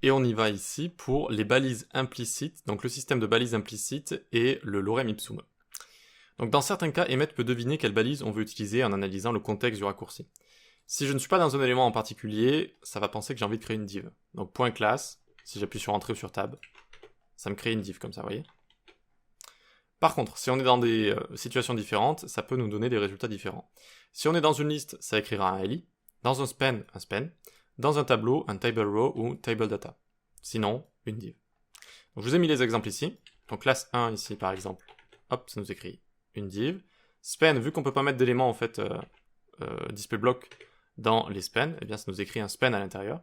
Et on y va ici pour les balises implicites, donc le système de balises implicites et le lorem ipsum. Donc dans certains cas, Emmet peut deviner quelle balise on veut utiliser en analysant le contexte du raccourci. Si je ne suis pas dans un élément en particulier, ça va penser que j'ai envie de créer une div. Donc point classe, si j'appuie sur Entrée ou sur Tab, ça me crée une div comme ça, vous voyez. Par contre, si on est dans des situations différentes, ça peut nous donner des résultats différents. Si on est dans une liste, ça écrira un li, dans un span, dans un tableau, un table row ou table data. Sinon, une div. Donc je vous ai mis les exemples ici. Donc classe 1 ici par exemple, hop, ça nous écrit une div. Span, vu qu'on peut pas mettre d'éléments en fait displayBlock dans les spans, eh bien ça nous écrit un span à l'intérieur.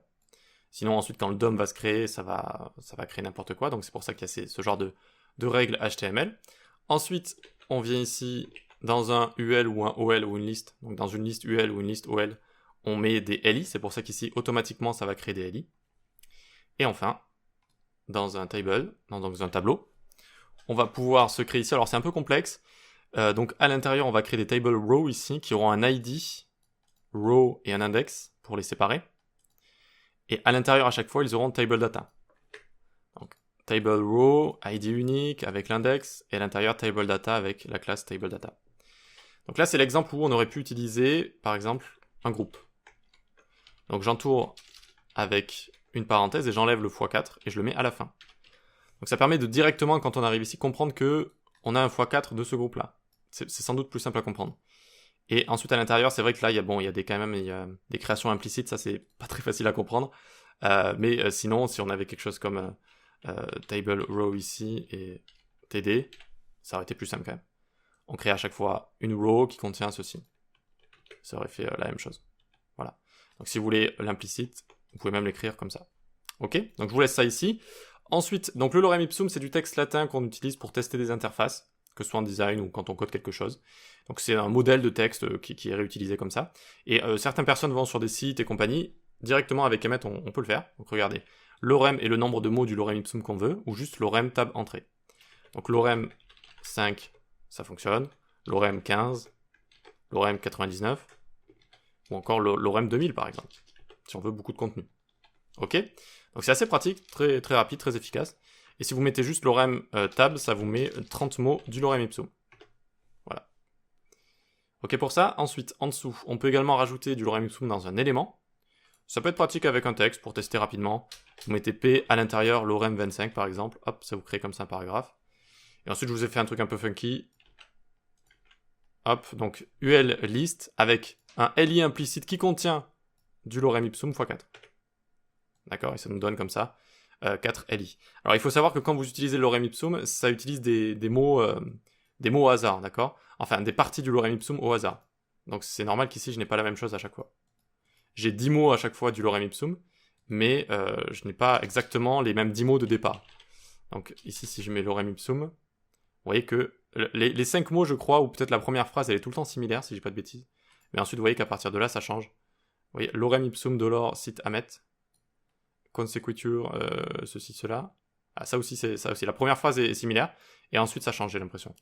Sinon ensuite quand le DOM va se créer, ça va créer n'importe quoi, donc c'est pour ça qu'il y a ce genre de règles HTML. Ensuite, on vient ici dans un UL ou un OL ou une liste. Donc dans une liste UL ou une liste OL, on met des LI, c'est pour ça qu'ici automatiquement ça va créer des LI. Et enfin, dans un table, dans un tableau, on va pouvoir se créer ici, alors c'est un peu complexe, donc à l'intérieur on va créer des table row ici qui auront un ID, row et un index pour les séparer. Et à l'intérieur à chaque fois ils auront table data. Donc table row, ID unique avec l'index, et à l'intérieur table data avec la classe table data. Donc là c'est l'exemple où on aurait pu utiliser par exemple un groupe. Donc j'entoure avec une parenthèse et j'enlève le x4 et je le mets à la fin. Donc ça permet de directement, quand on arrive ici, comprendre que on a un x4 de ce groupe-là. C'est sans doute plus simple à comprendre. Et ensuite à l'intérieur, c'est vrai que là, il y a quand même des créations implicites, ça c'est pas très facile à comprendre. Mais sinon, si on avait quelque chose comme table row ici et td, ça aurait été plus simple quand même. On crée à chaque fois une row qui contient ceci. Ça aurait fait la même chose. Voilà. Donc si vous voulez l'implicite, vous pouvez même l'écrire comme ça. Ok, donc je vous laisse ça ici. Ensuite, donc le lorem ipsum, c'est du texte latin qu'on utilise pour tester des interfaces, que ce soit en design ou quand on code quelque chose. Donc c'est un modèle de texte qui est réutilisé comme ça. Et certaines personnes vont sur des sites et compagnie, directement avec Emmet, on peut le faire. Donc regardez, lorem est le nombre de mots du lorem ipsum qu'on veut, ou juste lorem tab entrée. Donc lorem 5, ça fonctionne. Lorem 15, lorem 99, ou encore lorem 2000 par exemple, si on veut beaucoup de contenu. Ok, donc c'est assez pratique, très, très rapide, très efficace. Et si vous mettez juste lorem tab, ça vous met 30 mots du lorem ipsum. Voilà. Ok pour ça. Ensuite, en dessous, on peut également rajouter du lorem ipsum dans un élément. Ça peut être pratique avec un texte pour tester rapidement. Vous mettez P à l'intérieur, lorem 25 par exemple. Hop, ça vous crée comme ça un paragraphe. Et ensuite, je vous ai fait un truc un peu funky. Hop, donc UL list avec un LI implicite qui contient du lorem ipsum x4. D'accord, et ça nous donne comme ça 4 LI. Alors il faut savoir que quand vous utilisez le lorem ipsum, ça utilise des mots au hasard, d'accord? Enfin, des parties du lorem ipsum au hasard. Donc c'est normal qu'ici je n'ai pas la même chose à chaque fois. J'ai 10 mots à chaque fois du lorem ipsum, mais je n'ai pas exactement les mêmes 10 mots de départ. Donc ici, si je mets lorem ipsum, vous voyez que les 5 mots, je crois, ou peut-être la première phrase, elle est tout le temps similaire, si je dis pas de bêtises. Mais ensuite, vous voyez qu'à partir de là, ça change. Vous voyez, lorem ipsum dolor sit amet, consequitur, ceci, cela. Ah, ça aussi, la première phrase est similaire, et ensuite ça change, j'ai l'impression.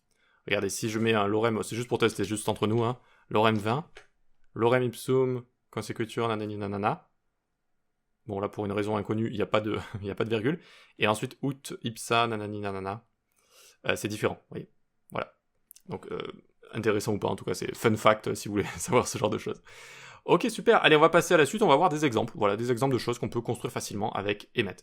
Regardez, si je mets un lorem, c'est juste pour tester, juste entre nous, hein, lorem 20, lorem ipsum, consequitur, nanani nanana. Bon, là, pour une raison inconnue, il n'y a pas de virgule. Et ensuite, ut, ipsa, nanani nanana. C'est différent, vous voyez. Voilà. Donc, intéressant ou pas, en tout cas, c'est fun fact si vous voulez savoir ce genre de choses. Ok, super. Allez, on va passer à la suite, on va voir des exemples. Voilà, des exemples de choses qu'on peut construire facilement avec Emmet.